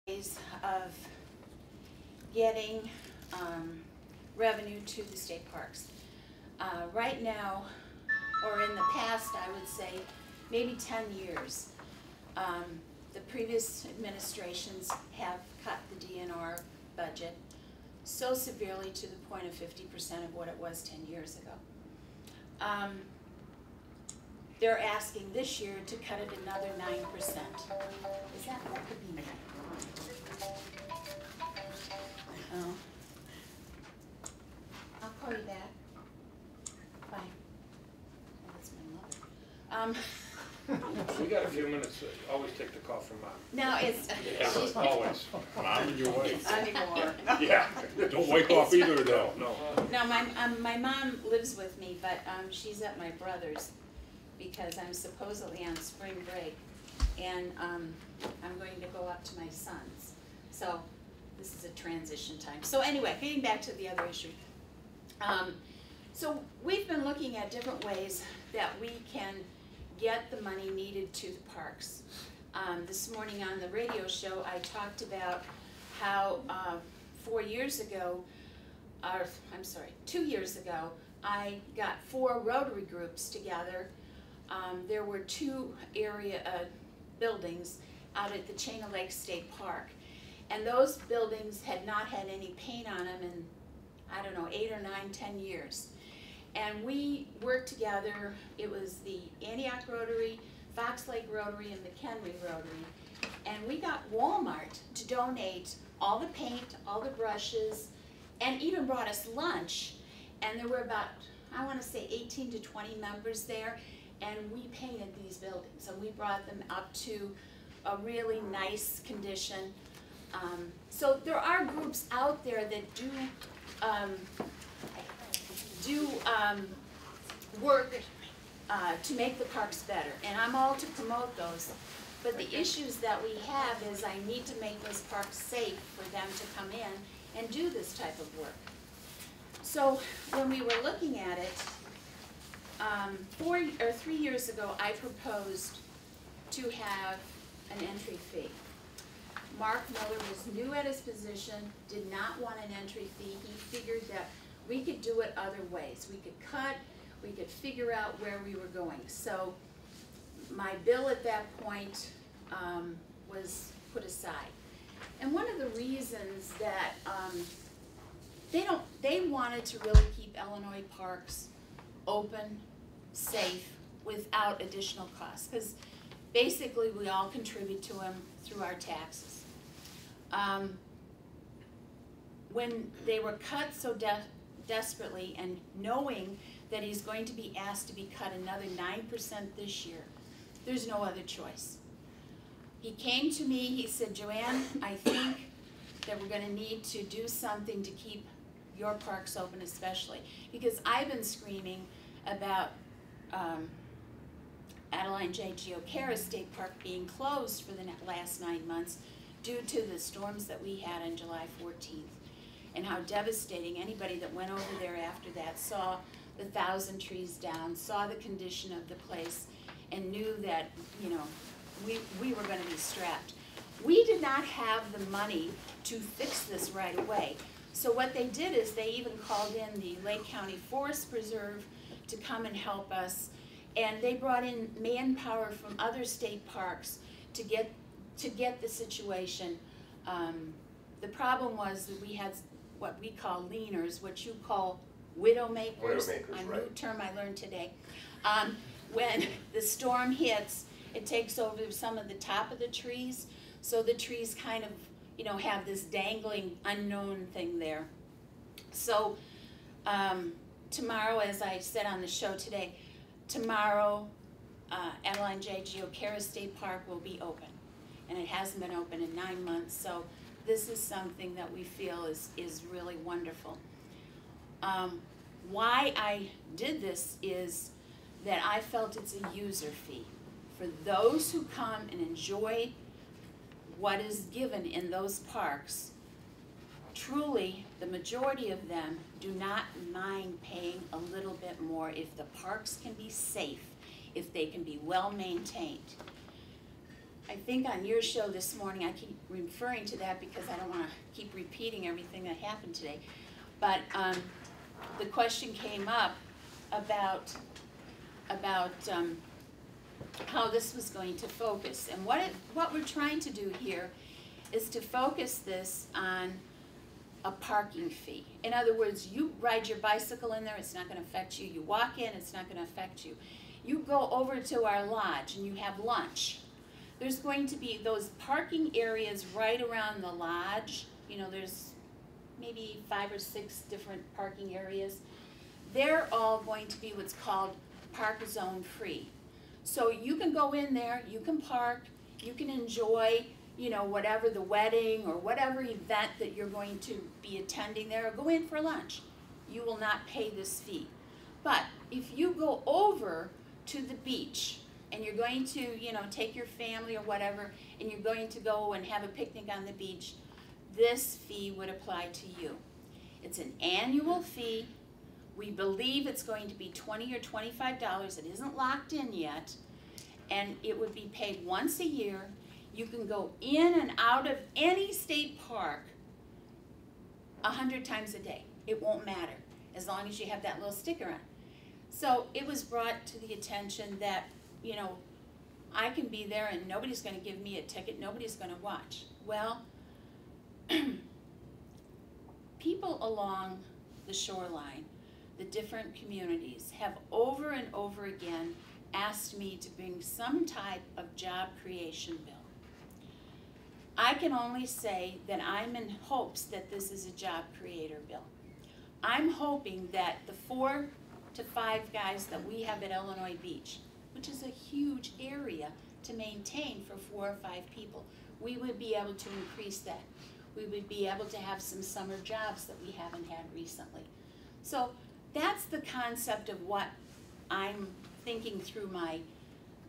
ways of getting revenue to the state parks. Right now, or in the past, I would say maybe 10 years, the previous administrations have cut the I.D.N.R budget so severely to the point of 50% of what it was 10 years ago. They're asking this year to cut it another 9%. Is that could be me? Oh. I'll call you back. Bye. Oh, that's my mother. We got a few minutes. Always take the call from Mom. No, it's Yeah, always. Mom and your wife. anymore. Yeah. Don't wake off either though. No. No, my mom lives with me, but she's at my brother's because I'm supposedly on spring break, and I'm going to go up to my son's. So this is a transition time. So anyway, getting back to the other issue. So we've been looking at different ways that we can get the money needed to the parks. This morning on the radio show, I talked about how 2 years ago, I got 4 Rotary groups together. There were 2 area buildings out at the Chain of Lakes State Park. And those buildings had not had any paint on them in, I don't know, 8 or 9, 10 years. And we worked together. It was the Antioch Rotary, Fox Lake Rotary, and McHenry Rotary. And we got Walmart to donate all the paint, all the brushes, and even brought us lunch. And there were about, I want to say 18 to 20 members there. And we painted these buildings. And we brought them up to a really nice condition. So there are groups out there that do work to make the parks better, and I'm all to promote those. But the issues that we have is I need to make those parks safe for them to come in and do this type of work. So when we were looking at it, 3 years ago, I proposed to have an entry fee. Mark Miller was new at his position, did not want an entry fee. He figured that we could do it other ways. We could cut, we could figure out where we were going. So my bill at that point was put aside. And one of the reasons that they wanted to really keep Illinois parks open, safe, without additional costs, because basically we all contribute to them through our taxes. When they were cut so desperately, and knowing that he's going to be asked to be cut another 9% this year, there's no other choice. He came to me, he said, JoAnn, I think that we're going to need to do something to keep your parks open, especially because I've been screaming about I.D.N.R JoAnn State Park being closed for the last 9 months due to the storms that we had on July 14th. And how devastating. Anybody that went over there after that saw the 1,000 trees down, saw the condition of the place, and knew that, you know, we were going to be strapped. We did not have the money to fix this right away. So what they did is they even called in the Lake County Forest Preserve to come and help us, and they brought in manpower from other state parks to get the situation. The problem was that we had what we call leaners, what you call widowmakers, a new term I learned today. When the storm hits, it takes over some of the top of the trees, so the trees kind of, you know, have this dangling unknown thing there. So tomorrow, as I said on the show today, tomorrow I.D.N.R JoAnn State Park will be open, and it hasn't been open in 9 months. So this is something that we feel is really wonderful. Why I did this is that I felt it's a user fee. For those who come and enjoy what is given in those parks, truly the majority of them do not mind paying a little bit more if the parks can be safe, if they can be well maintained. I think on your show this morning, I keep referring to that because I don't want to keep repeating everything that happened today. But the question came up about how this was going to focus. And what we're trying to do here is to focus this on a parking fee. In other words, you ride your bicycle in there, it's not going to affect you. You walk in, it's not going to affect you. You go over to our lodge and you have lunch. There's going to be those parking areas right around the lodge. You know, there's maybe 5 or 6 different parking areas. They're all going to be what's called park zone free. So you can go in there, you can park, you can enjoy, you know, whatever the wedding or whatever event that you're going to be attending there, or go in for lunch. You will not pay this fee. But if you go over to the beach and you're going to, you know, take your family or whatever, and you're going to go and have a picnic on the beach, this fee would apply to you. It's an annual fee. We believe it's going to be $20 or $25. It isn't locked in yet, and it would be paid once a year. You can go in and out of any state park 100 times a day. It won't matter, as long as you have that little sticker on. So it was brought to the attention that, you know, I can be there and nobody's going to give me a ticket, nobody's going to watch. Well, people along the shoreline, the different communities, have over and over again asked me to bring some type of job creation bill. I can only say that I'm in hopes that this is a job creator bill. I'm hoping that the 4 to 5 guys that we have at Illinois Beach, which is a huge area to maintain for 4 or 5 people, we would be able to increase that. We would be able to have some summer jobs that we haven't had recently. So that's the concept of what I'm thinking through my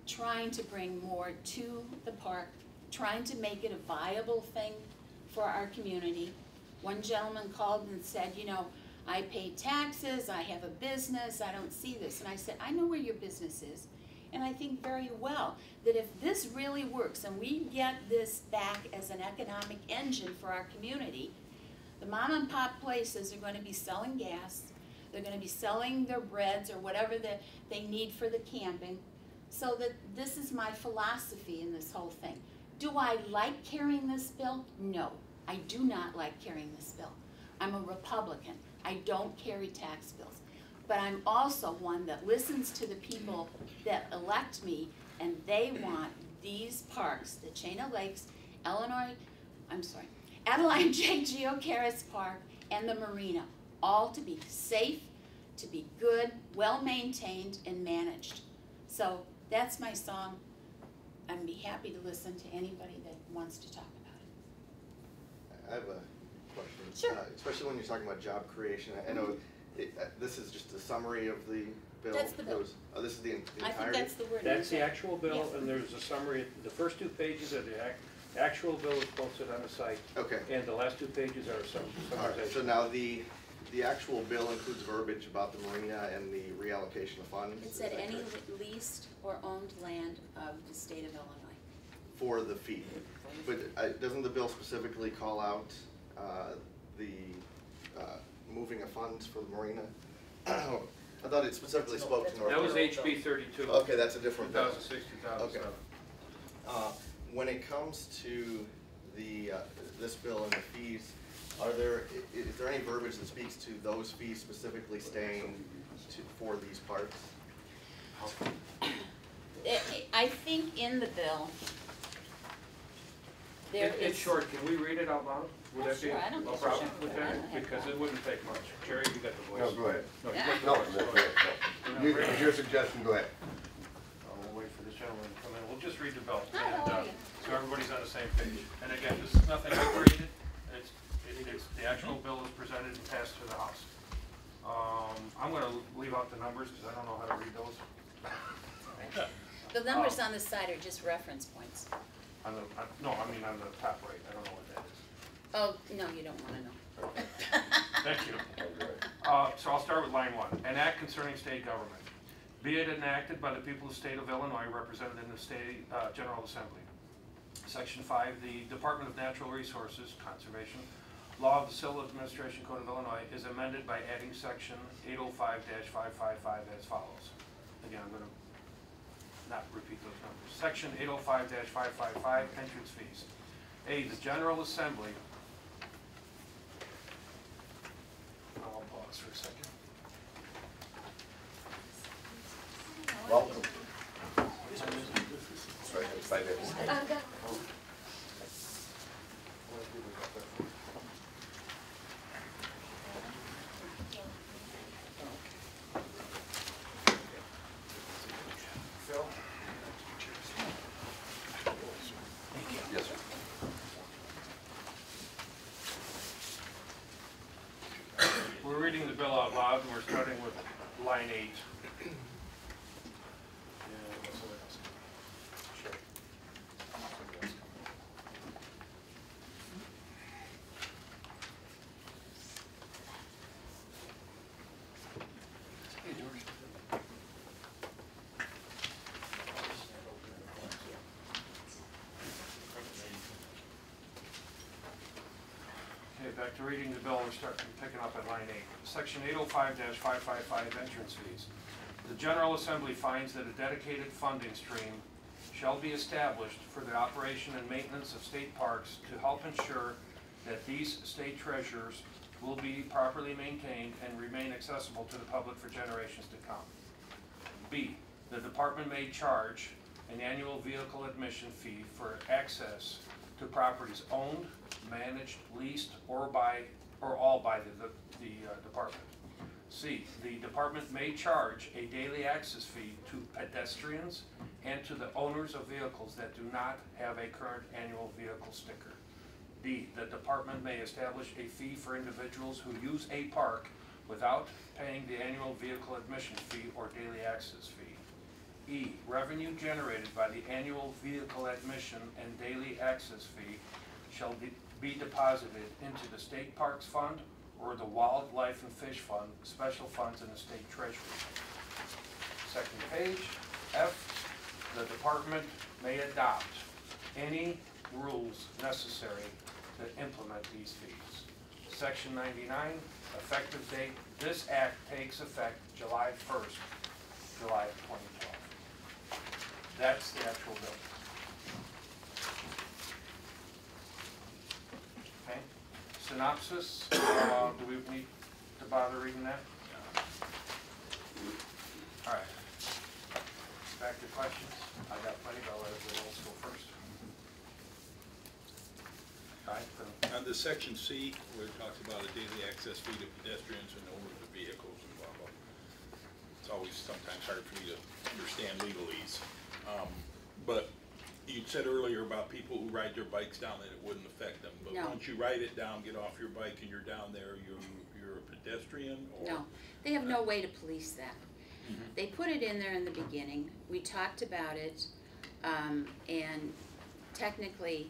trying to bring more to the park, trying to make it a viable thing for our community. One gentleman called and said, you know, I pay taxes, I have a business, I don't see this. And I said, I know where your business is. And I think very well that if this really works and we get this back as an economic engine for our community, the mom and pop places are going to be selling gas, they're going to be selling their breads or whatever that they need for the camping. So that this is my philosophy in this whole thing. Do I like carrying this bill? No, I do not like carrying this bill. I'm a Republican. I don't carry tax bills. But I'm also one that listens to the people that elect me, and they want these parks, the Chain of Lakes, Adeline J. Geocaris Park, and the marina, all to be safe, to be good, well-maintained, and managed. So that's my song. I'd be happy to listen to anybody that wants to talk about it. I have a question. Sure. Especially when you're talking about job creation. I know this is just a summary of the bill. That's the bill. This is the entirety? I think that's the word. That's the actual bill, Yeah. and there's a summary. The first 2 pages of the actual bill is posted on the site. Okay. And the last 2 pages are some summarization. Right, so now the actual bill includes verbiage about the marina and the reallocation of funds? It said any leased or owned land of the state of Illinois. For the fee. But doesn't the bill specifically call out the moving of funds for the marina? I thought it specifically spoke to North. That was HB 32. Okay, that's a different bill. 2006, 2007. Okay. When it comes to the this bill and the fees, is there any verbiage that speaks to those fees specifically staying for these parks? I think in the bill, there is... It's short. Can we read it out loud? Would that be Sure, I don't a think problem so. with that? Because it wouldn't take much. Jerry, you got the voice. No, go ahead. No, you got the No, voice. no, go ahead. It's your suggestion, go ahead. We'll wait for this gentleman to come in. We'll just read the bill. Hi, how are you? So everybody's on the same page. And again, this is nothing I created. The actual bill is presented and passed to the House. I'm going to leave out the numbers because I don't know how to read those. The numbers on the side are just reference points. No, I mean on the top right. I don't know what that is. Oh, no, you don't want to know. Thank you. So I'll start with line 1. An act concerning state government. Be it enacted by the people of the state of Illinois represented in the state General Assembly. Section 5, the Department of Natural Resources, Conservation, Law of the Civil Administration Code of Illinois is amended by adding section 805-555 as follows. Again, I'm going to not repeat those numbers. Section 805-555, entrance fees. A, the General Assembly, I'll pause for a second. Welcome. Sorry, 5 minutes. Phil? Yes, sir. We're reading the bill out loud, and we're starting with line 8. Okay, back to reading the bill, we're picking up at line 8. Section 805-555, entrance fees. The General Assembly finds that a dedicated funding stream shall be established for the operation and maintenance of state parks to help ensure that these state treasures will be properly maintained and remain accessible to the public for generations to come. B, the department may charge an annual vehicle admission fee for access to properties owned, managed, leased, or all by the department. C, the department may charge a daily access fee to pedestrians and to the owners of vehicles that do not have a current annual vehicle sticker. D, the department may establish a fee for individuals who use a park without paying the annual vehicle admission fee or daily access fee. E, revenue generated by the annual vehicle admission and daily access fee shall be deposited into the State Parks Fund or the Wildlife and Fish Fund, special funds in the state treasury. Second page, F, the department may adopt any rules necessary to implement these fees. Section 99, effective date, this act takes effect July 1st, July of 2012. That's the actual bill. Okay, synopsis, do we need to bother reading that? All right, back to questions. I got plenty, but I'll let everyone else go first. All right, Phil. On the section C, where it talks about a daily access fee to pedestrians and owners of vehicles and blah, blah. It's always sometimes hard for me to understand legalese. But you said earlier about people who ride their bikes down that it wouldn't affect them. But No. once you ride it down, get off your bike and you're down there, you're a pedestrian? Or No, they have no way to police that. They put it in there in the beginning, we talked about it, and technically,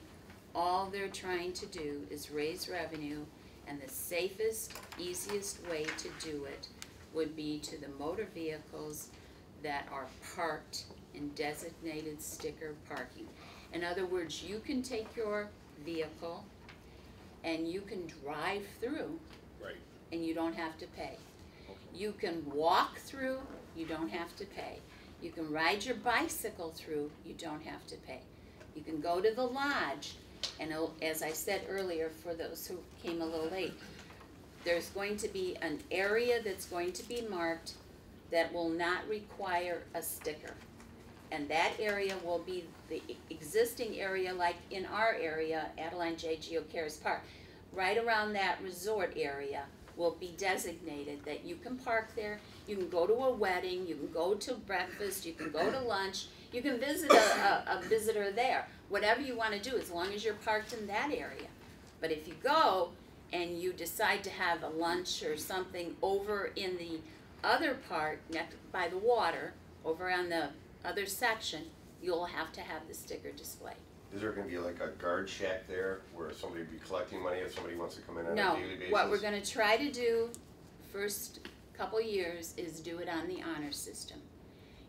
all they're trying to do is raise revenue, and the safest, easiest way to do it would be to the motor vehicles that are parked in designated sticker parking. In other words, you can take your vehicle and you can drive through Right. and you don't have to pay. You can walk through, you don't have to pay. You can ride your bicycle through, you don't have to pay. You can go to the lodge, and as I said earlier, for those who came a little late, there's going to be an area that's going to be marked that will not require a sticker. And that area will be the existing area, like in our area, Adeline J. Geocaris Park. Right around that resort area will be designated that you can park there, you can go to a wedding, you can go to breakfast, you can go to lunch, you can visit a visitor there. Whatever you want to do, as long as you're parked in that area. But if you go and you decide to have a lunch or something over in the other part, next by the water, over on the other section, you'll have to have the sticker displayed. Is there gonna be like a guard shack there where somebody would be collecting money if somebody wants to come in on a No, daily basis? what we're gonna try to do first couple years is do it on the honor system.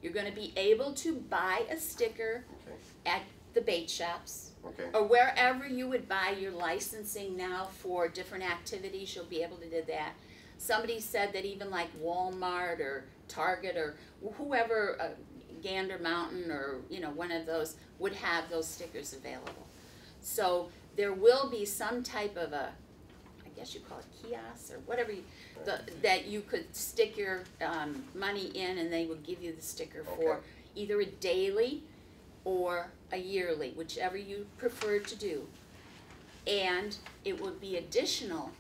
You're gonna be able to buy a sticker Okay. at the bait shops. Okay, Or wherever you would buy your licensing now for different activities, you'll be able to do that. Somebody said that even like Walmart or Target or whoever, Gander Mountain or, you know, one of those would have those stickers available. So there will be some type of a, I guess you call it kiosk or whatever, that you could stick your money in and they would give you the sticker for Okay. either a daily or a yearly, whichever you prefer to do. And it would be additional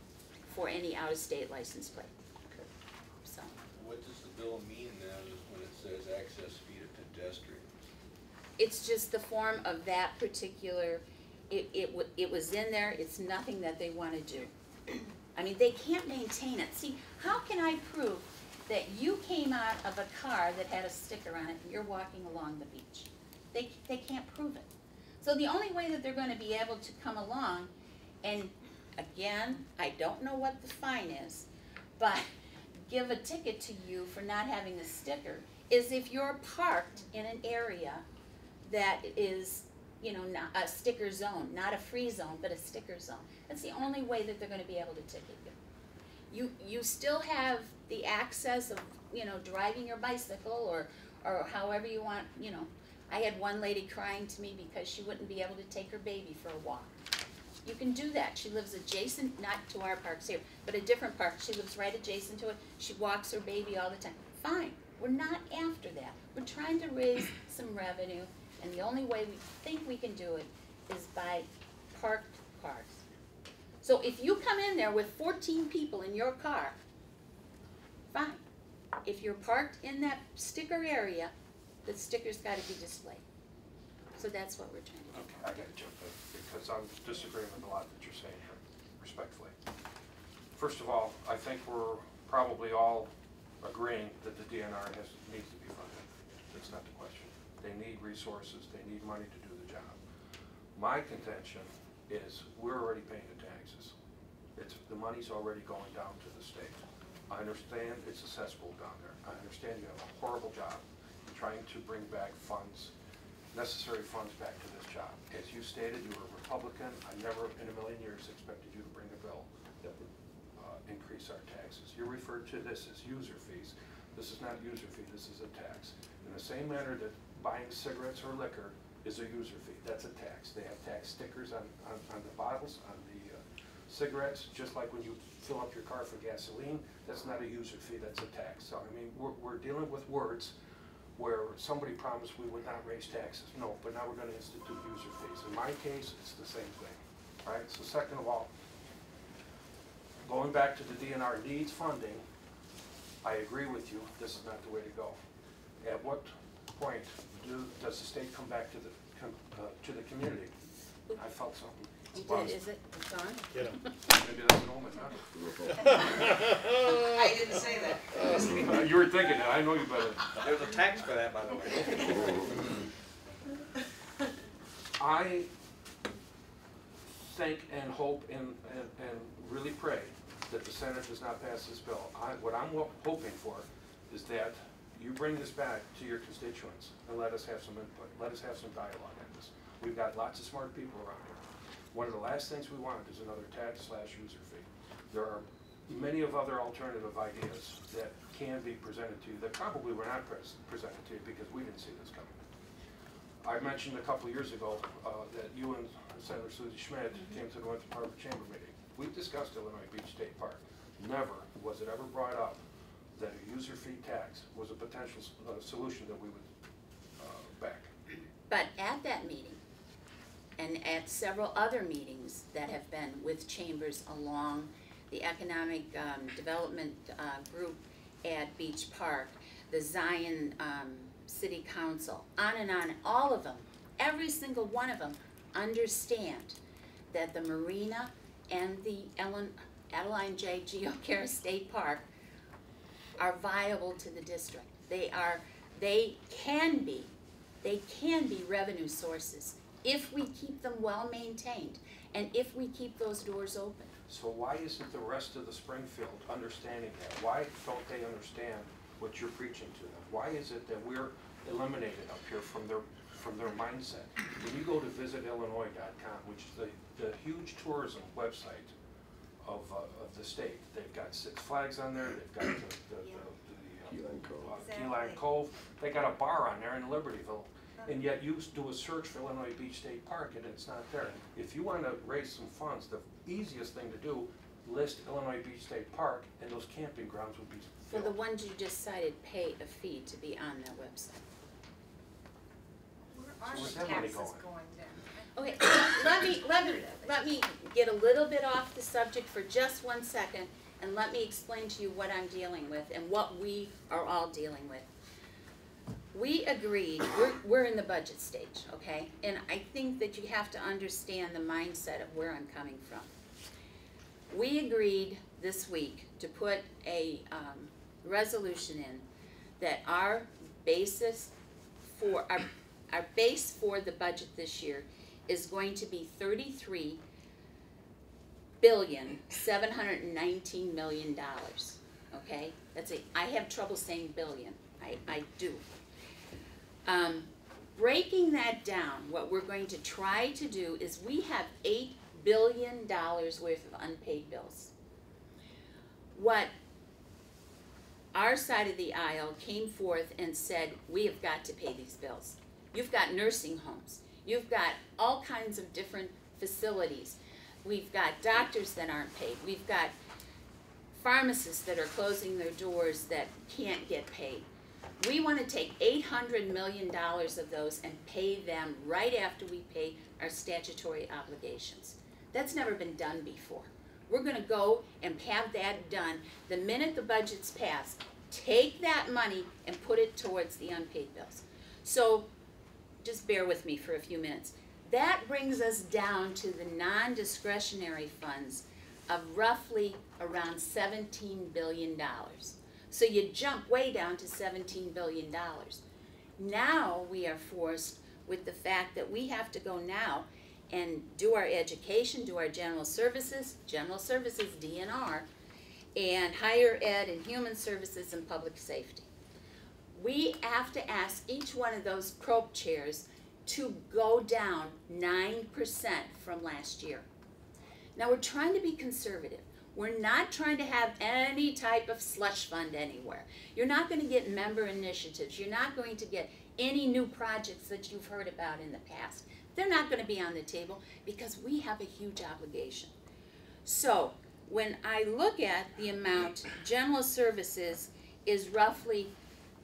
for any out-of-state license plate. So, What does the bill mean then when it says access fee to pedestrians? it's just the form of that particular, it was in there, it's nothing that they wanna do. I mean, they can't maintain it. See, how can I prove that you came out of a car that had a sticker on it and you're walking along the beach? They can't prove it. So the only way that they're gonna be able to come along, and again, I don't know what the fine is, but give a ticket to you for not having the sticker, is if you're parked in an area that is, you know, not a sticker zone, not a free zone, but a sticker zone. That's the only way that they're gonna be able to ticket you. You still have the access of, you know, driving your bicycle or however you want, you know. I had one lady crying to me because she wouldn't be able to take her baby for a walk. You can do that. She lives adjacent, not to our parks here, but a different park. She lives right adjacent to it. She walks her baby all the time. Fine, we're not after that. We're trying to raise some revenue, and the only way we think we can do it is by parked cars. So if you come in there with 14 people in your car, fine. If you're parked in that sticker area, the sticker's gotta be displayed. So that's what we're trying to do. Okay, I gotta jump in, because I'm disagreeing with a lot that you're saying here, respectfully. First of all, I think we're probably all agreeing that the DNR needs to be funded. That's not the question. They need resources, they need money to do the job. My contention is we're already paying the taxes. The money's already going down to the state. I understand it's a cesspool down there. I understand you have a horrible job in trying to bring back funds, necessary funds back to this job. As you stated, you were a Republican. I never in a million years expected you to bring a bill that would increase our taxes. You referred to this as user fees. This is not user fee, this is a tax. In the same manner that buying cigarettes or liquor is a user fee, that's a tax. They have tax stickers on the bottles, on the cigarettes, just like when you fill up your car for gasoline, that's not a user fee, that's a tax. So, I mean, we're dealing with words where somebody promised we would not raise taxes. No, but now we're gonna institute user fees. In my case, it's the same thing, right? So second of all, going back to the DNR needs funding, I agree with you, this is not the way to go. At what point does the state come back to the community? I felt something. You Well, did, is it gone? Maybe that's an omen, huh? I didn't say that. You were thinking it, I know you better. There's a tax for that, by the way. I think and hope and really pray that the Senate does not pass this bill. What I'm hoping for is that you bring this back to your constituents and let us have some input, let us have some dialogue on this. We've got lots of smart people around here. One of the last things we want is another tax/user fee. There are many of other alternative ideas that can be presented to you that probably were not presented to you because we didn't see this coming. I mentioned a couple years ago that you and Senator Susie Schmidt came to the Winter Harbor Chamber meeting. We discussed Illinois Beach State Park. Never was it ever brought up that a user fee tax was a potential solution that we would back. But at that meeting, and at several other meetings that have been with chambers along the economic development group at Beach Park, the Zion City Council, on, all of them, every single one of them understand that the marina and the Adeline J. Geocaris State Park are viable to the district. They can be revenue sources if we keep them well maintained and if we keep those doors open. So why isn't the rest of the Springfield understanding that? Why don't they understand what you're preaching to them? Why is it that we're eliminated up here from their from their mindset. When you go to visitillinois.com, which is the huge tourism website of the state, they've got Six Flags on there, they've got Key Lime Cove. Key Lime Cove, they got a bar on there in Libertyville, and yet you do a search for Illinois Beach State Park and it's not there. If you want to raise some funds, the easiest thing to do, list Illinois Beach State Park, and those camping grounds would be For filled. the ones you just cited, pay a fee to be on their website. Our So where's that money taxes going? down. Okay, let me get a little bit off the subject for just 1 second, and let me explain to you what I'm dealing with and what we are all dealing with. We agreed, we're in the budget stage, okay? And I think that you have to understand the mindset of where I'm coming from. We agreed this week to put a resolution in that our basis for, our base for the budget this year is going to be $33,719,000,000, okay? I have trouble saying billion, I do. Breaking that down, what we're going to try to do is we have $8 billion worth of unpaid bills. What our side of the aisle came forth and said, we have got to pay these bills. You've got nursing homes. You've got all kinds of different facilities. We've got doctors that aren't paid. We've got pharmacists that are closing their doors that can't get paid. We want to take $800 million of those and pay them right after we pay our statutory obligations. That's never been done before. We're going to go and have that done the minute the budget's passed. Take that money and put it towards the unpaid bills. So just bear with me for a few minutes. That brings us down to the non-discretionary funds of roughly around $17 billion. So you jump way down to $17 billion. Now we are forced with the fact that we have to go now and do our education, do our general services, I.D.N.R, and higher ed and human services and public safety. We have to ask each one of those CROP chairs to go down 9% from last year. Now we're trying to be conservative. We're not trying to have any type of slush fund anywhere. You're not going to get member initiatives. You're not going to get any new projects that you've heard about in the past. They're not going to be on the table because we have a huge obligation. So when I look at the amount, general services is roughly,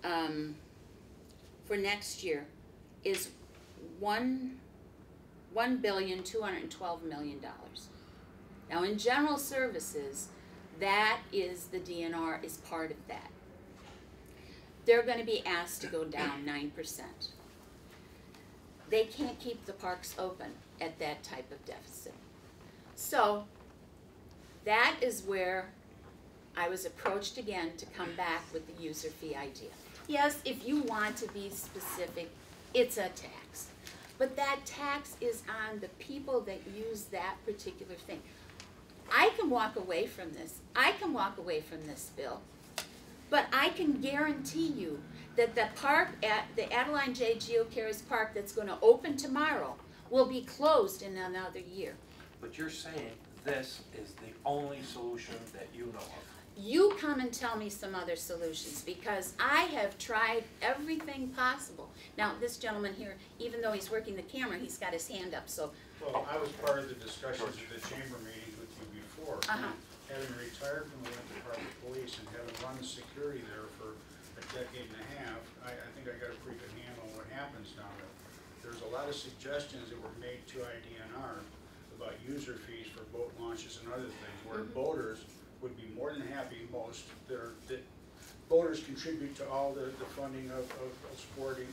for next year, is $1,212,000,000. Now in general services, that is the D.N.R. is part of that. They're going to be asked to go down 9%. They can't keep the parks open at that type of deficit. So that is where I was approached again to come back with the user fee idea. Yes, if you want to be specific, it's a tax. But that tax is on the people that use that particular thing. I can walk away from this. I can walk away from this bill. But I can guarantee you that the park at the Adeline J. Geocaris Park that's going to open tomorrow will be closed in another year. But you're saying this is the only solution that you know of. You come and tell me some other solutions because I have tried everything possible. Now, this gentleman here, even though he's working the camera, he's got his hand up, so. Well, I was part of the discussions at the chamber meetings with you before. Having retired from the Winter Department of Police and having run security there for a decade and a half, I think I got a pretty good handle on what happens down there. There's a lot of suggestions that were made to I.D.N.R about user fees for boat launches and other things, where boaters would be more than happy, boaters contribute to all the funding of sporting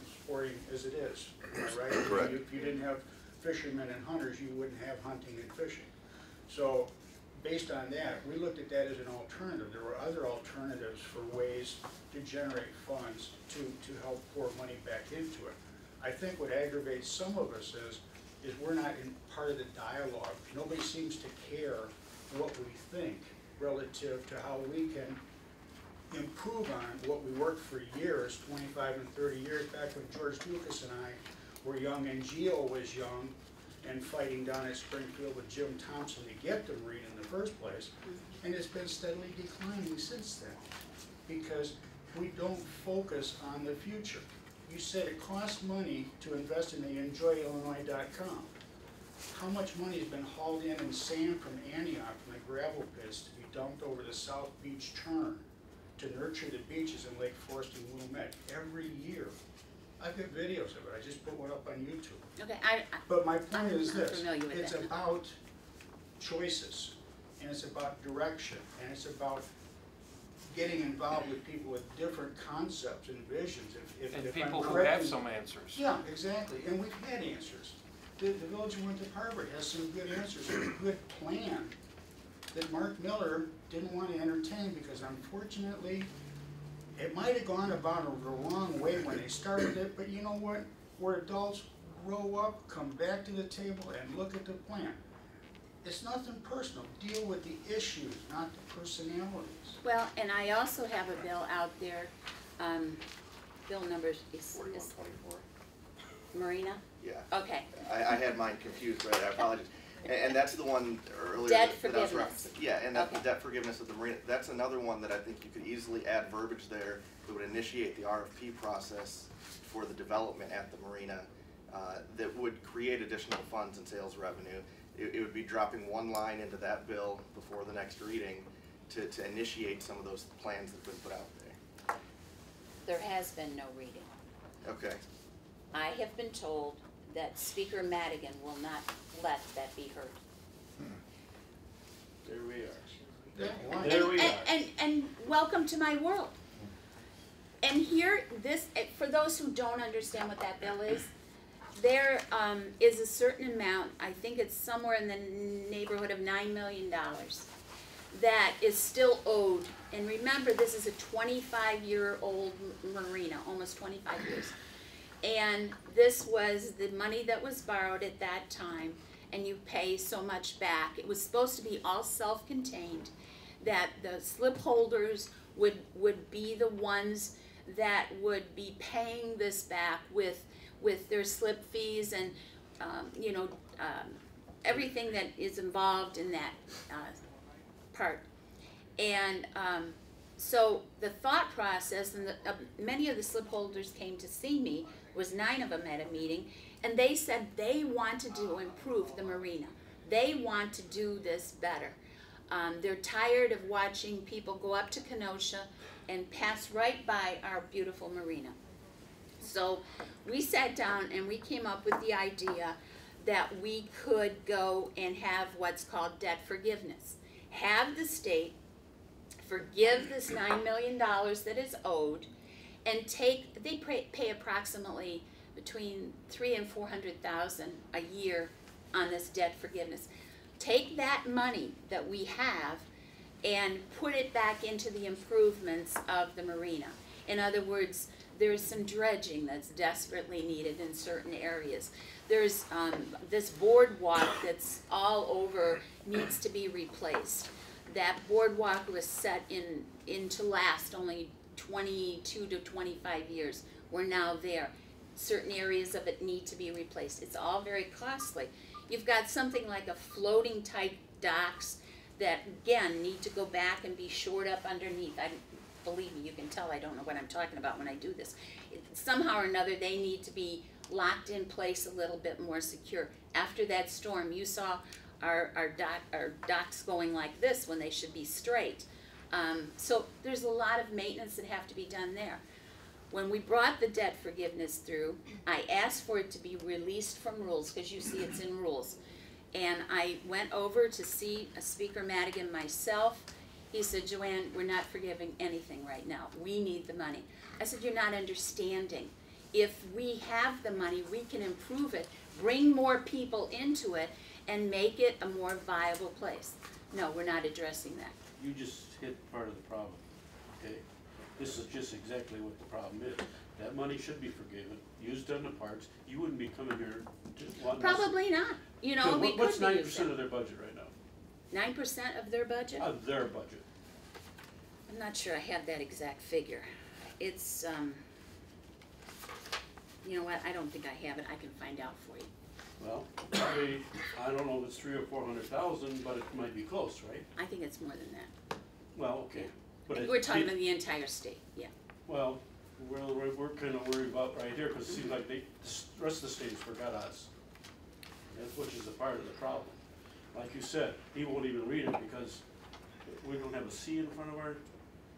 as it is, am I right? Correct. If you didn't have fishermen and hunters, you wouldn't have hunting and fishing. So based on that, we looked at that as an alternative. There were other alternatives for ways to generate funds to help pour money back into it. I think what aggravates some of us is we're not in part of the dialogue. Nobody seems to care what we think relative to how we can improve on what we worked for years, 25 and 30 years, back when George Lucas and I were young and Gio was young and fighting down at Springfield with Jim Thompson to get the marina in the first place. And it's been steadily declining since then because we don't focus on the future. You said it costs money to invest in the enjoyillinois.com. How much money has been hauled in sand from Antioch from the gravel pits to be dumped over the South Beach turn to nurture the beaches in Lake Forest and Wilmette every year? I've got videos of it. I just put one up on YouTube. Okay, But my point is I'm this, familiar with it's that. about choices, and it's about direction, and it's about getting involved with people with different concepts and visions. If And I'm people who correct have in- some answers. Yeah, exactly, and we've had answers. The Village of Winthrop Harbor has some good answers, a good plan that Mark Miller didn't want to entertain because unfortunately, it might have gone about the wrong way when they started it, but you know what? We're adults, grow up, come back to the table and look at the plan. It's nothing personal, deal with the issues, not the personalities. well, and I also have a bill out there, bill number is 4124. Marina? Yeah. Okay, I had mine confused, right, I apologize. And that's the one earlier Debt that I was forgiveness. referencing. Yeah, and that the Okay. debt forgiveness of the marina, that's another one that I think you could easily add verbiage there that would initiate the RFP process for the development at the marina, that would create additional funds and sales revenue. It would be dropping one line into that bill before the next reading to initiate some of those plans that have been put out there. there has been no reading. Okay, I have been told that Speaker Madigan will not let that be heard. There we are. Yeah, why? There we are. And welcome to my world. And here, for those who don't understand what that bill is, there is a certain amount, I think it's somewhere in the neighborhood of $9 million, that is still owed. And remember, this is a 25-year-old marina, almost 25 years. And this was the money that was borrowed at that time, and you pay so much back. It was supposed to be all self-contained, that the slip holders would be the ones that would be paying this back with their slip fees and everything that is involved in that part. And so the thought process, and many of the slip holders came to see me, was 9 of them at a meeting, and they said they wanted to improve the marina. They want to do this better. They're tired of watching people go up to Kenosha and pass right by our beautiful marina. So we sat down and we came up with the idea that we could go and have what's called debt forgiveness. Have the state forgive this $9 million that is owed, and they pay approximately between $300,000 and $400,000 a year on this debt forgiveness. Take that money that we have and put it back into the improvements of the marina. In other words, there's some dredging that's desperately needed in certain areas. There's this boardwalk that's all over, needs to be replaced. That boardwalk was set in to last only 22 to 25 years. We're now there. Certain areas of it need to be replaced. It's all very costly. You've got something like a floating type docks that, again, need to go back and be shored up underneath. Believe me, you can tell I don't know what I'm talking about when I do this. Somehow or another, they need to be locked in place a little bit more secure. After that storm, you saw our docks going like this when they should be straight. So there's a lot of maintenance that have to be done there. When we brought the debt forgiveness through, I asked for it to be released from rules, because you see it's in rules. And I went over to see Speaker Madigan myself. He said, JoAnn, we're not forgiving anything right now. We need the money. I said, you're not understanding. If we have the money, we can improve it, bring more people into it, and make it a more viable place. No, we're not addressing that. You just hit part of the problem, okay? This is just exactly what the problem is. That money should be forgiven, used on the parks. You wouldn't be coming here to want us. Probably not. You know, we could What's be 9% using of their budget right now? 9% of their budget? Of their budget. I'm not sure I have that exact figure. It's, You know what, I don't think I have it, I can find out for you. Well, probably, I don't know if it's 300,000 or 400,000, but it might be close, right? I think it's more than that. Well, okay. But And it- we're talking about the entire state, yeah. Well, we're kind of worried about right here, because it seems like the rest of the states forgot us. That's, which is a part of the problem. Like you said, he won't even read it because we don't have a C in front of our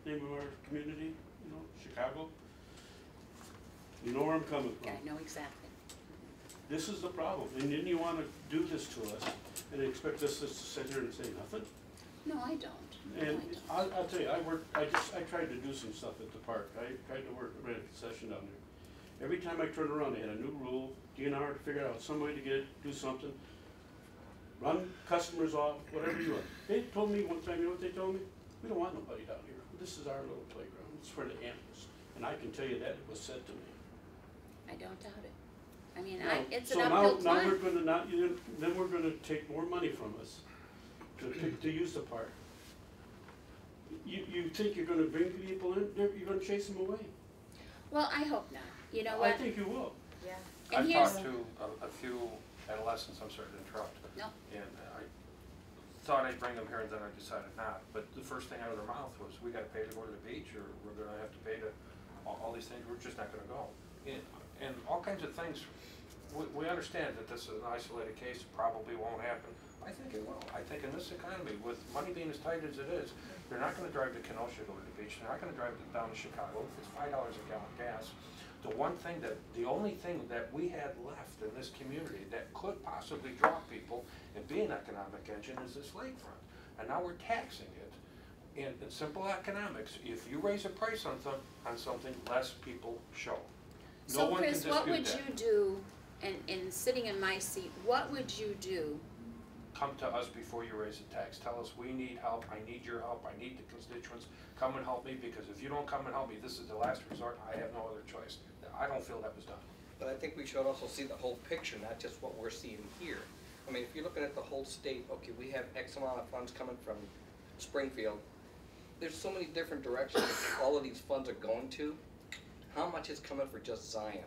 name of our community, you know, Chicago. You know where I'm coming from. Yeah, I know exactly. This is the problem, and then you wanna do this to us and expect us to sit here and say nothing? No, I don't. No, I And don't. I'll tell you, I tried to do some stuff at the park. I tried to run a concession down there. Every time I turned around, they had a new rule, I.D.N.R. figured out some way to get it, do something, run customers off, whatever you want. They told me one time, you know what they told me? We don't want nobody down here. This is our little playground. It's for the animals. And I can tell you that it was said to me. I don't doubt it. I mean, Now, it's an uphill So now we're climb. gonna then we're gonna take more money from us to use the park. You think you're gonna bring people in, you're gonna chase them away. Well, I hope not. You know I what? think you will. Yeah. I've And here's, talked to a few adolescents, I'm sorry to interrupt. No. And I thought I'd bring them here and then I decided not. But the first thing out of their mouth was, we gotta pay to go to the beach, or we're gonna have to pay to, all these things, we're just not gonna go. And all kinds of things, we understand that this is an isolated case, probably won't happen. I think it will. I think in this economy, with money being as tight as it is, they're not gonna drive to Kenosha to go to the beach, they're not gonna drive down to Chicago, it's $5 a gallon gas. The only thing that we had left in this community that could possibly draw people and be an economic engine is this lakefront. And now we're taxing it. In simple economics, if you raise a price on something, less people show. No so one can Chris, what would dispute that. you do, and sitting in my seat, what would you do? Come to us before you raise a tax. Tell us, we need help, I need your help, I need the constituents. Come and help me, because if you don't come and help me, this is the last resort. I have no other choice. I don't feel that was done. But I think we should also see the whole picture, not just what we're seeing here. I mean, if you're looking at the whole state, okay, we have X amount of funds coming from Springfield. There's so many different directions all of these funds are going to. How much is coming for just Zion?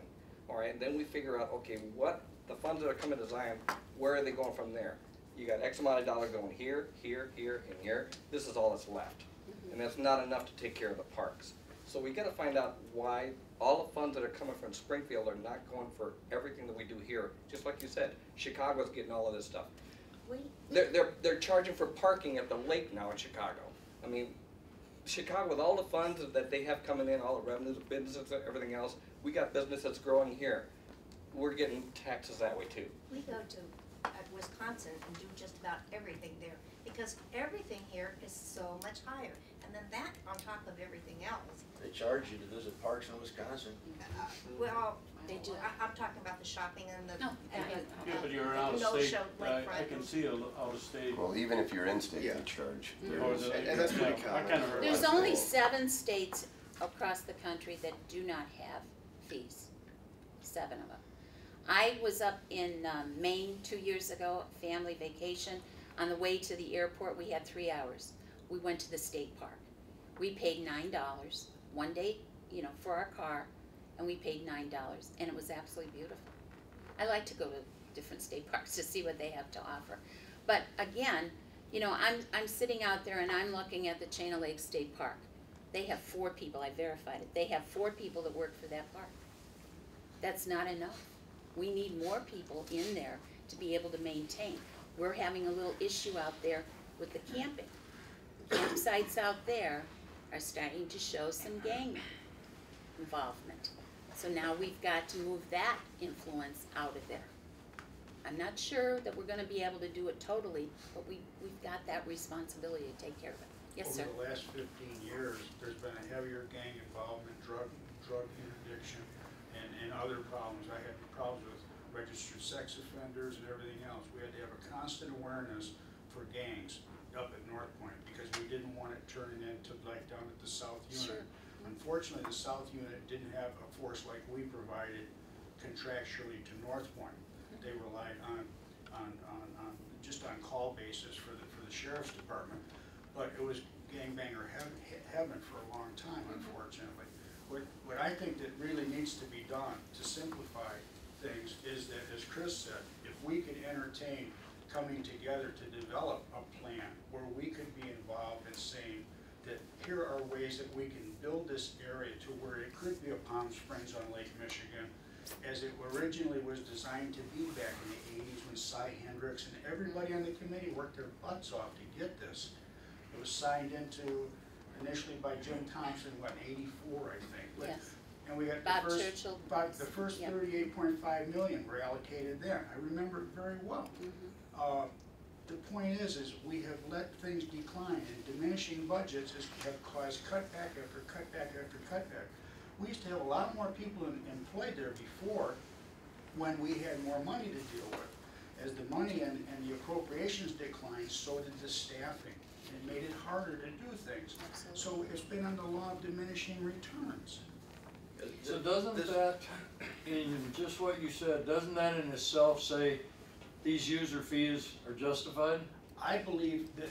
All right, and then we figure out, okay, what the funds that are coming to Zion, where are they going from there? You got X amount of dollars going here, here, here, and here. This is all that's left. And that's not enough to take care of the parks. So we gotta find out why all the funds that are coming from Springfield are not going for everything that we do here. Just like you said, Chicago's getting all of this stuff. Wait. They're charging for parking at the lake now in Chicago. I mean, Chicago, with all the funds that they have coming in, all the revenues, businesses, everything else, we got business that's growing here. We're getting taxes that way too. We go to Wisconsin and do just about everything there, because everything here is so much higher. And then that on top of everything else. They charge you to visit parks in Wisconsin. Well, They do. I'm talking about the shopping and the. No, and that- the, Yeah, but you're out of no state. show I lakefront. can see out of state. Well, even if you're in state, Yeah. they charge. Or the- And that's pretty yeah, I common. kinda heard There's about only that. 7 states across the country that do not have fees, 7 of them. I was up in Maine 2 years ago, family vacation. On the way to the airport, we had 3 hours. We went to the state park. We paid $9, one day, you know, for our car, and we paid $9, and it was absolutely beautiful. I like to go to different state parks to see what they have to offer. But again, you know, I'm sitting out there and I'm looking at the Chain of Lakes State Park. They have 4 people, I verified it. They have 4 people that work for that park. That's not enough. We need more people in there to be able to maintain. We're having a little issue out there with the camping. Campsites out there are starting to show some gang involvement. So now we've got to move that influence out of there. I'm not sure that we're gonna be able to do it totally, but we've got that responsibility to take care of it. Yes, sir. Over the last 15 years, there's been a heavier gang involvement, drug interdiction, and other problems. I had problems with registered sex offenders and everything else. We had to have a constant awareness for gangs up at North Point, because we didn't want it turning into like down at the South Unit. Sure. Unfortunately, the South Unit didn't have a force like we provided contractually to North Point. They relied on just on call basis for the sheriff's department. But it was gangbanger heaven for a long time, unfortunately. What I think that really needs to be done to simplify things is that, as Chris said, if we could entertain coming together to develop a plan where we could be involved in saying that here are ways that we can build this area to where it could be a Palm Springs on Lake Michigan, as it originally was designed to be back in the 80s when Cy Hendricks and everybody on the committee worked their butts off to get this. It was signed into initially by Jim Thompson, what, 84, I think. Yes. And we got Bob the Churchill. first Yep. 38.5 million were allocated then. I remember it very well. The point is we have let things decline, and diminishing budgets have caused cutback after cutback after cutback. We used to have a lot more people employed there before, when we had more money to deal with. As the money and the appropriations declined, so did the staffing. It made it harder to do things. Absolutely. So it's been on the law of diminishing returns. So doesn't that, in just what you said, doesn't that in itself say these user fees are justified? I believe that,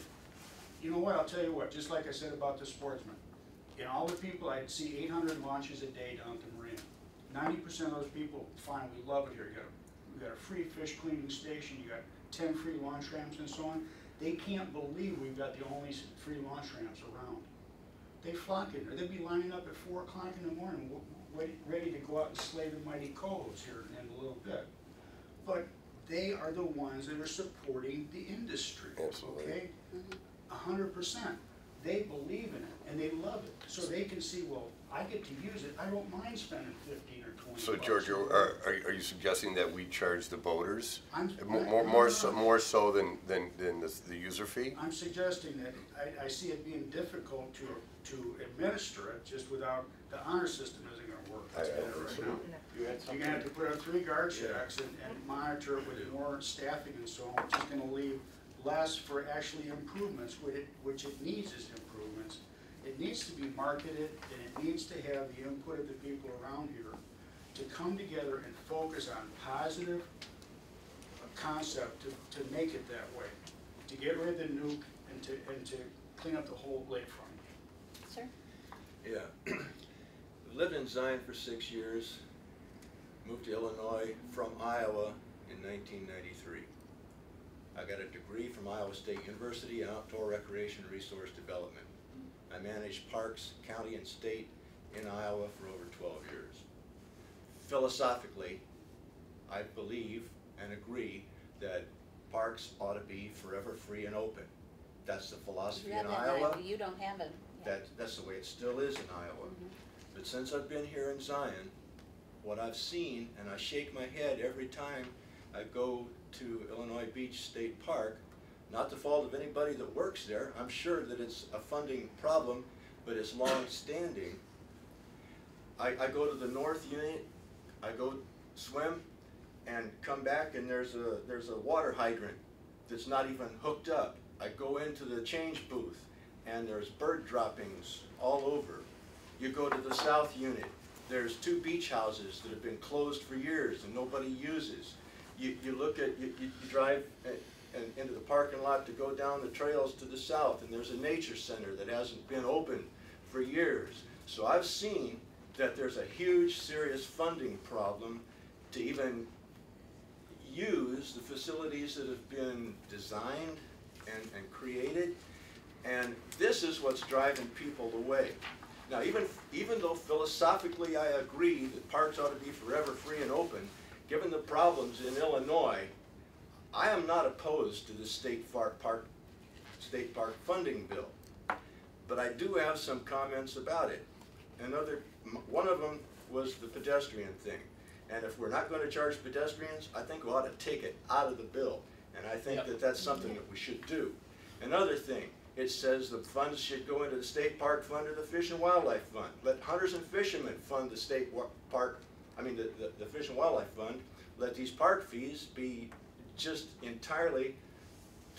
you know what, I'll tell you what, just like I said about the sportsman, in all the people, I'd see 800 launches a day down at the marina. 90% of those people, fine, we love it here. You got a free fish cleaning station, you got 10 free launch ramps and so on. They can't believe we've got the only free launch ramps around. They flock in there. They'd be lining up at 4 o'clock in the morning, ready to go out and slay the mighty cohos here in a little bit. But they are the ones that are supporting the industry. Absolutely. Okay? 100%. They believe in it and they love it. So they can see, well, I get to use it. I don't mind spending 15 or 20 So bucks. Giorgio, are you suggesting that we charge the boaters No. more so than the user fee? I'm suggesting that I see it being difficult to administer it just without, the honor system isn't gonna work. Let's get it right now. You're gonna have to put up 3 guard checks and monitor it with more staffing and so on, which is gonna leave less for actually improvements, which it needs is improvements. It needs to be marketed, and it needs to have the input of the people around here to come together and focus on positive concept to make it that way, to get rid of the nuke and to clean up the whole lakefront. Sir? Yeah. Lived in Zion for 6 years, moved to Illinois from Iowa in 1993. I got a degree from Iowa State University in Outdoor Recreation and Resource Development. I managed parks, county and state in Iowa for over 12 years. Philosophically, I believe and agree that parks ought to be forever free and open. That's the philosophy in Iowa. You don't have it. That's the way it still is in Iowa. But since I've been here in Zion, what I've seen, and I shake my head every time I go to Illinois Beach State Park, not the fault of anybody that works there. I'm sure that it's a funding problem, but it's long-standing. I go to the north unit, I go swim, and come back, and there's a water hydrant that's not even hooked up. I go into the change booth, and there's bird droppings all over. You go to the south unit, there's 2 beach houses that have been closed for years and nobody uses. You drive into the parking lot to go down the trails to the south, and there's a nature center that hasn't been open for years. So I've seen that there's a huge, serious funding problem to even use the facilities that have been designed and created, and this is what's driving people away. Now, even though philosophically I agree that parks ought to be forever free and open, given the problems in Illinois, I am not opposed to the state park funding bill, but I do have some comments about it. One of them was the pedestrian thing, and if we're not going to charge pedestrians, I think we ought to take it out of the bill, and I think that that's something that we should do. Another thing, it says the funds should go into the state park fund or the Fish and Wildlife Fund. Let hunters and fishermen fund the state park, the Fish and Wildlife Fund. Let these park fees be just entirely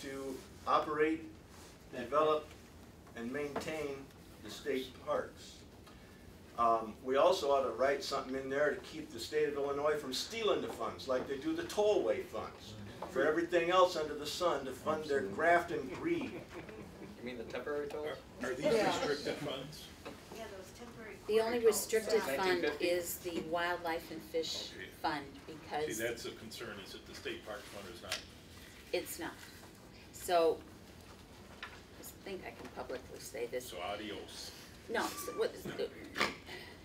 to operate, develop, and maintain the state parks. We also ought to write something in there to keep the state of Illinois from stealing the funds, like they do the tollway funds, for everything else under the sun to fund their graft and greed. You mean the temporary tolls? Are these restricted funds? Yeah, those temporary The only restricted fund 1950? is the wildlife and fish Okay. fund, See, because that's a concern, is that the state parks fund is not. it's not. So, I think I can publicly say this. So adios No, so what,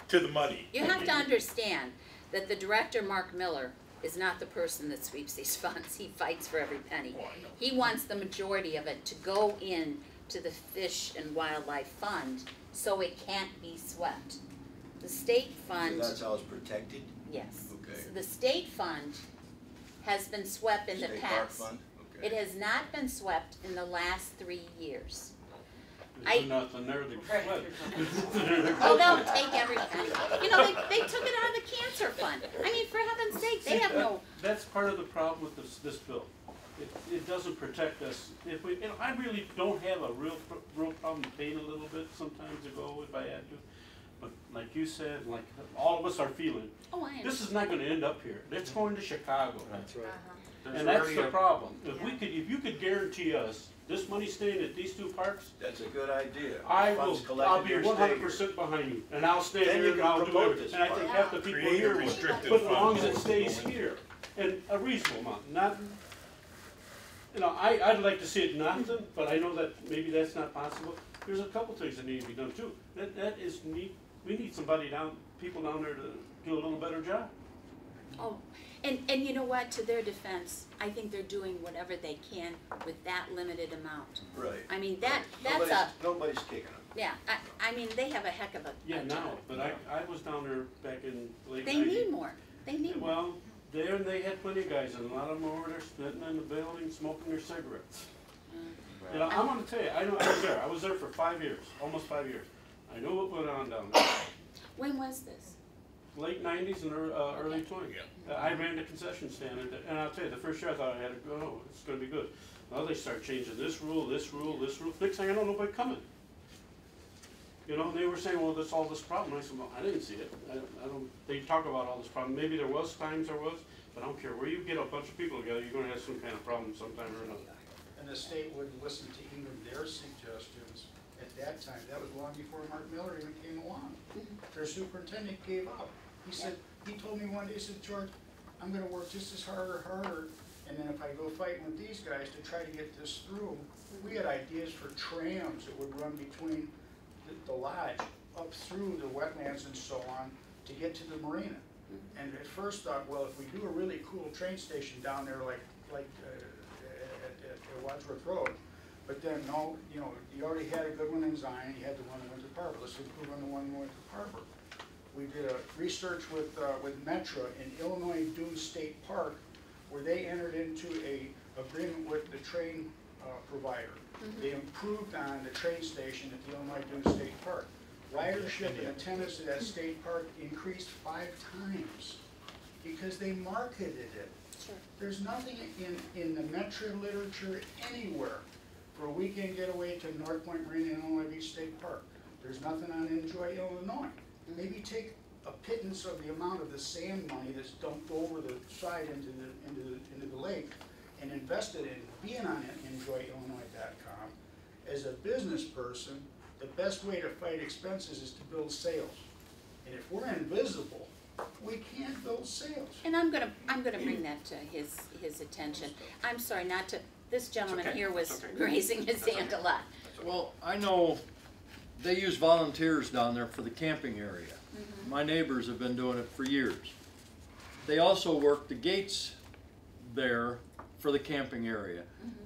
to the money. you have to understand that the director, Mark Miller, is not the person that sweeps these funds. He fights for every penny. Oh, I know. He wants the majority of it to go in to the Fish and Wildlife Fund, so it can't be swept. The state So fund, that's how it's protected? yes. Okay. So the state fund has been swept in the State park past. fund? It Okay. has not been swept in the last 3 years. There's nothing there that sweat. Oh, they'll take every penny. You know, they took it out of the cancer fund. I mean, for heaven's sake, they have no, That's part of the problem with this bill. It doesn't protect us. If we, I really don't have a real problem paying a little bit sometimes to go if I had to. But like you said, like all of us are feeling, oh, I this understand. is not gonna end up here. It's going to Chicago. That's right. Uh-huh. And that's the problem. If you could guarantee us this money staying at these two parks, That's a good idea. I'll Funds be collected here, stay here. 100% behind you, and I'll stay Then here you and can I'll do promote everything. this And I think park. half the people Create a here would, restricted but as long as fund. it stays here, and a reasonable amount, not, you know, I'd like to see it nothing, but I know that maybe that's not possible. There's a couple things that need to be done too. That is neat, we need people down there to do a little better job. Oh, and you know what, to their defense, I think they're doing whatever they can with that limited amount. Right. I mean, that's Nobody's kicking them. yeah, I mean, they have a heck of a Yeah, a now, job. but I was down there back in late They 90s. need more, they need more. Well, there they had plenty of guys, and a lot of them were over there sitting in the building, smoking their cigarettes. You know, I'm gonna tell you, I was there for 5 years, almost 5 years. I know what went on down there. When was this? Late 90s and early 20s. Yeah. I ran the concession stand, and I'll tell you, the first year I thought I had to go, oh, it's gonna be good. Now they start changing this rule, this rule, this rule. Next thing I know, nobody coming. You know, and they were saying, well, there's all this problem. I said, well, I didn't see it. I don't, they talk about all this problem. Maybe there was times there was, but I don't care. Where you get a bunch of people together, you're gonna have some kind of problem sometime or another. And the state wouldn't listen to even their suggestions at that time. That was long before Mark Miller even came along. Their superintendent gave up. He said, he told me one day, he said, George, I'm gonna work just as hard or harder, and then if I go fighting with these guys to try to get this through, we had ideas for trams that would run between the lodge up through the wetlands and so on to get to the marina. And at first thought, well, if we do a really cool train station down there like at Wadsworth Road, but then no, you know, you already had a good one in Zion, you had the one that went to Harbor, let's improve on the one that went to Harbor. We did a research with Metra in Illinois Dune State Park, where they entered into a agreement with the train provider. They improved on the train station at the Illinois Dune State Park. Ridership and attendance at that state park increased 5 times because they marketed it. Sure. There's nothing in the Metra literature anywhere for a weekend getaway to North Point Marina and Illinois Beach State Park. There's nothing on Enjoy Illinois. Maybe take a pittance of the amount of the sand money that's dumped over the side into the lake and invest it in being on enjoyillinois.com. As a business person, the best way to fight expenses is to build sales. And if we're invisible, we can't build sales. And I'm gonna bring that to his attention. I'm sorry, not to, this gentleman okay. here was It's okay. raising his hand a lot. Well, I know they use volunteers down there for the camping area. My neighbors have been doing it for years. They also work the gates there for the camping area.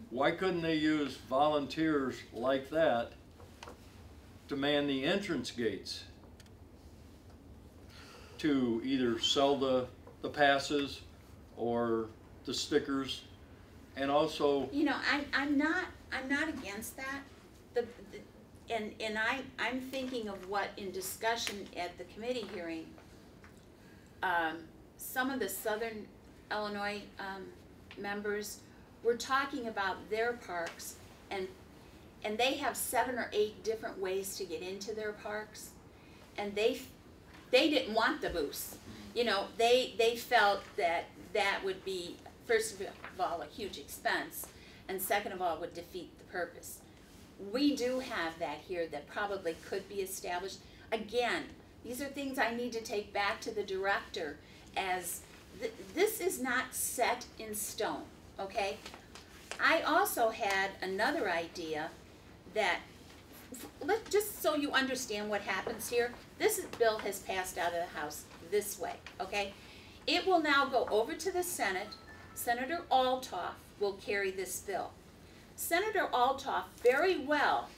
Why couldn't they use volunteers like that to man the entrance gates? To either sell the passes or the stickers, and also, You know, I'm not against that. I'm thinking of what in discussion at the committee hearing, some of the Southern Illinois members were talking about their parks, and they have 7 or 8 different ways to get into their parks, and they didn't want the booths. You know, they felt that would be, first of all, a huge expense, and second of all, would defeat the purpose. We do have that here that probably could be established. Again, These are things I need to take back to the director as, this is not set in stone, okay? I also had another idea that, just so you understand what happens here, this bill has passed out of the House this way, okay? It will now go over to the Senate. Senator Altoff will carry this bill. Senator Altoff, very well,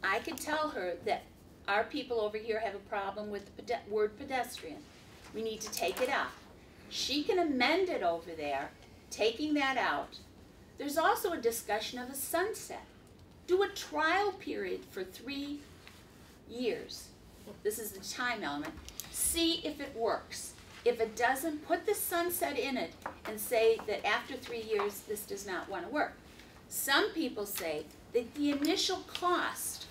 I could tell her that our people over here have a problem with the word pedestrian. We need to take it out. She can amend it over there, taking that out. There's also a discussion of a sunset. Do a trial period for 3 years. This is the time element. See if it works. If it doesn't, put the sunset in it and say that after 3 years, this does not want to work. Some people say that the initial cost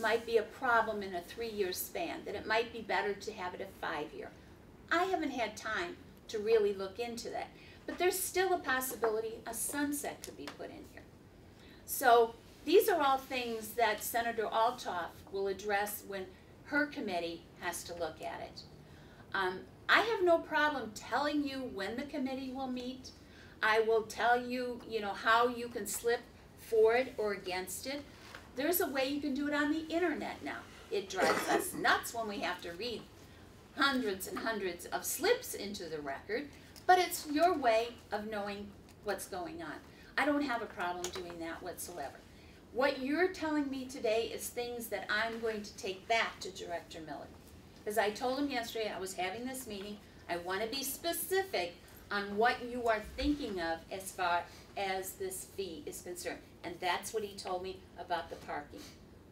might be a problem in a 3-year span, that it might be better to have it a 5-year. I haven't had time to really look into that, but there's still a possibility a sunset could be put in here. So these are all things that Senator Altoff will address when her committee has to look at it. I have no problem telling you when the committee will meet. I will tell you, how you can slip for it or against it. There's a way you can do it on the internet now. It drives us nuts when we have to read hundreds and hundreds of slips into the record, but it's your way of knowing what's going on. I don't have a problem doing that whatsoever. What you're telling me today is things that I'm going to take back to Director Miller. As I told him yesterday, I was having this meeting. I want to be specific on what you are thinking of as far as this fee is concerned. And that's what he told me about the parking.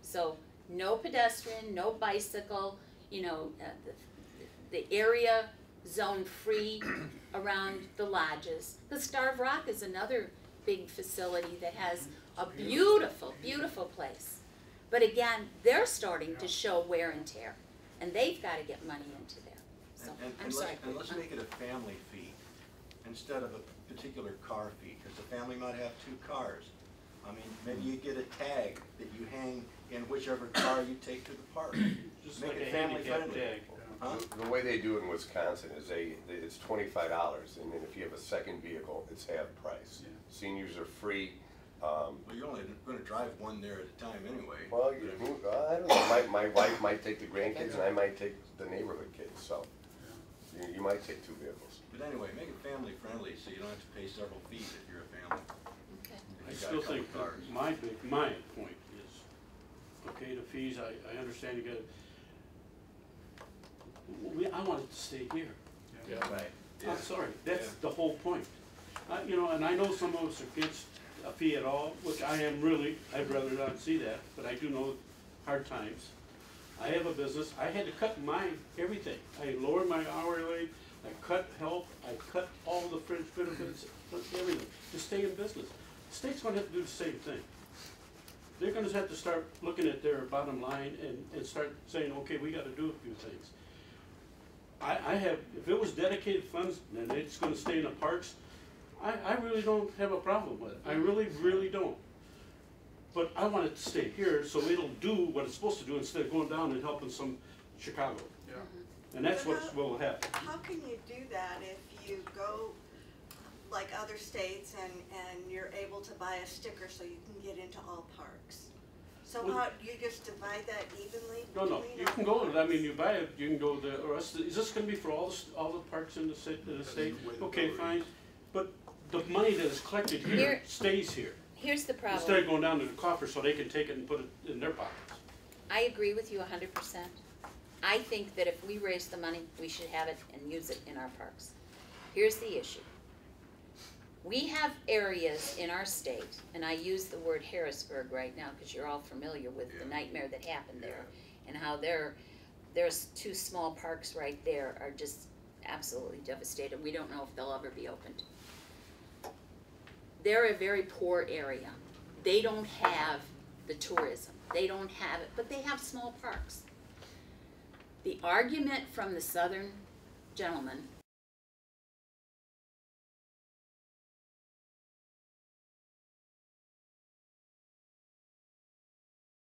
So no pedestrian, no bicycle, the area zone free around the lodges. The Starved Rock is another big facility that has a beautiful, beautiful place. But again, they're starting to show wear and tear, and they've got to get money into there. So, I'm sorry. And let's make it a family fee instead of a particular car fee, because the family might have 2 cars. I mean, maybe you get a tag that you hang in whichever car you take to the park. Just Make like it a family handicap friendly. tag. Huh? The way they do it in Wisconsin is it's $25, and then if you have a second vehicle, it's half price. Yeah. Seniors are free. Well, you're only going to drive one there at a time anyway. Well, I don't know, my wife might take the grandkids, and I might take the neighborhood kids, so you might take 2 vehicles. But anyway, make it family friendly so you don't have to pay several fees if you're a family. Okay. I You've got still a couple think cars. that my point is, okay, the fees, I understand you got, I want it to stay here. Right. I'm sorry, that's the whole point. And I know some of us are against a fee at all, which I am really, I'd rather not see that, but I do know hard times. I have a business, I had to cut everything. I lowered my hourly, I cut help, I cut all the fringe benefits, everything, to stay in business. The state's gonna have to do the same thing. They're gonna have to start looking at their bottom line and start saying, okay, we gotta do a few things. I have, if it was dedicated funds and it's gonna stay in the parks, I really don't have a problem with it. I really, really don't. But I want it to stay here so it'll do what it's supposed to do instead of going down and helping some Chicago. Yeah. And that's But what will happen. How can you do that if you go like other states and you're able to buy a sticker so you can get into all parks? So Well- how, you just divide that evenly No, between you all can go, parks? I mean, you buy it, you can go the rest, is this gonna be for all the parks in the state? Okay, fine, but the money that is collected here Here- stays here. Here's the problem. Instead of going down to the coffer so they can take it and put it in their pockets. I agree with you 100%. I think that if we raise the money, we should have it and use it in our parks. Here's the issue. We have areas in our state, and I use the word Harrisburg right now because you're all familiar with the nightmare that happened there, and how there's 2 small parks right there are just absolutely devastated. We don't know if they'll ever be opened. They're a very poor area. They don't have the tourism. They don't have it, but they have small parks. The argument from the southern gentleman